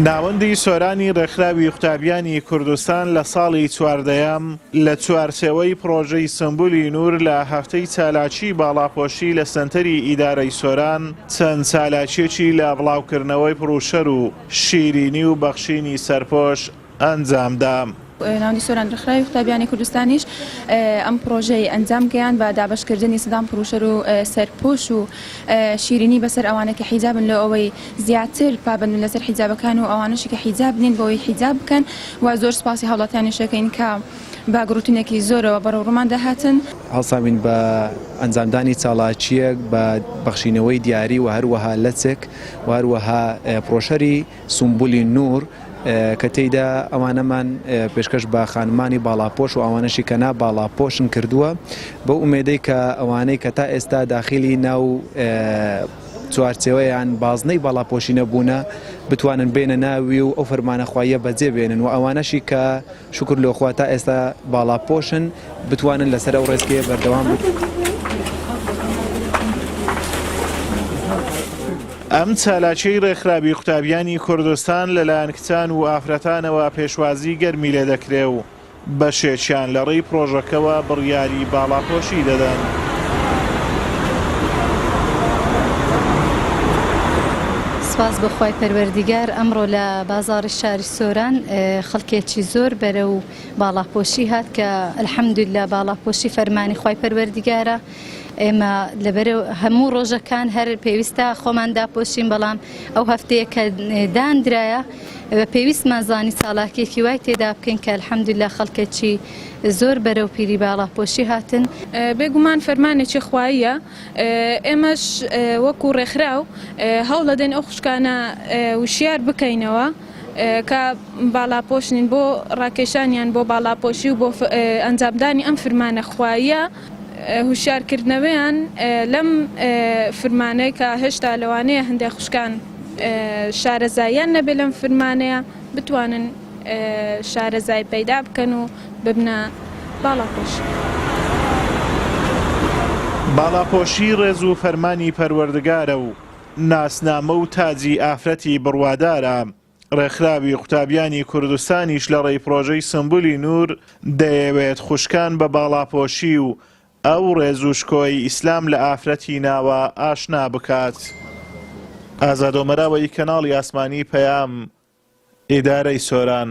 ناوەندی سۆرانی ڕێکخراوی قوتابیانی کوردستان لە ساڵی چواردەیەم لە چوارچێوەی پرۆژەی سمبولی نور لە هەفتەی چالاکی باڵاپۆشی لە سەنتەری ئیدارەی سۆران چەند چالاکیەکی لە بڵاوکردنەوەی پڕوشەر و شیرینی و بەخشینی سەرپۆش ئەنجامدا. ناوەندی سۆران ڕێکخراوی قوتابیانی کوردستانیش ئەم پرۆژەی ئەنجام گەیاند بە دابەشکردنی سەدان پڕوشەر و سەرپۆش و شیرینی بەسەر ئەوانە کە حیجابن لە ئەوەی زیاتر پابند لەسەر حیجابەکان و ئەوانەشی کە حیجاب نین بۆەوەی حیجاب بکەن و زۆر سپاسی هەوڵاتیانیشەکەین کە باگروتنێکی زۆرەوە بەرەو ڕوومان داهاتن. هەڵسامین بە ئەنجامدانی چالاکیەک بە بەخشینەوەی دیاری و هەروەها لەچێک و هەروەها پرۆشەری سمبولی نور کە تێیدا ئەوانەمان پێشکەش بە خانمانی باڵاپۆش و ئەوانەشی کە نا باڵاپۆشن کردووە بە ئومێدەی کە ئەوانەی کە تا ئێستا داخلی ناو چوارچێوەیان بازنەی باڵاپۆشی نەبوونە بتوانن بێنە ناوی و ئەو فەرمانەخواییە بەجێ بێنن و ئەوانەشی کە شکر لۆخوا تا ئێستا باڵاپۆشن بتوانن لەسەر ئەو ڕێزگەیە بەردەوام بکەن. ئەم چالاکیەی ڕێکخراوی قوتابیانی کوردستان لەلایەن کچان و ئافرەتانەوە پێشوازی گەرمی لێ دەکرێ و بەشێکیان لە ڕێی پرۆژەکەوە بڕیاری باڵاپۆشی دەدەن. سپاس بەخوای پەروەردیگار ئەمڕۆ لە بازاڕی شاری سۆران خەڵکێکی زۆر بەرە و باڵاپۆشی هات کە ئەلحەمدوللا باڵاپۆشی فەرمانی خوای پەروەردیگارە. ئێمە لەبەرە هەموو ڕۆژەکان هەر پێویستە خۆمان داپۆشین بەڵام ئەو هەفتەیە کە دانرایە بە پێویستمان زانی چالاکیێکی وای تێدا بکەین کە ئەلحەمدوللا خەڵکێکی زۆر بەرە و پیری باڵاپۆشی هاتن. بێگومان فەرمانێکی خواییە ئێمەش وەکو ڕێکخراو هەوڵ دەدەین ئەو خوشکانە وشیار بکەینەوە کە باڵاپۆشنین بۆ ڕاکێشانیان بۆ باڵاپۆشی و بۆ ئەنجامدانی ئەم فەرمانە خواییە. هوشیارکردنەوەیان لەم فرمانەی کە هێشتا لەوانەیە هەندێک خوشکان شارەزاییان نەبێ لەم فرمانەیە بتوانن شارەزای پەیدا بکەن و ببنە باڵاپۆشی. باڵاپۆشی ڕێز و فەرمانی پەروەردگارە و ناسنامە و تاجی ئافرەتی بڕوادارە. ڕێکخراوی قوتابیانی کوردستانیش لە ڕێی پرۆژەی سمبولی نور دەیەوێت خوشکان بە باڵاپۆشی و ئەو ڕێزوشکۆی ئیسلام لە ئافرەتی ناوە ئاشنا بکات. ئازادۆمەراوەی کەناڵی ئاسمانی پەیام، ئیدارەی سۆران.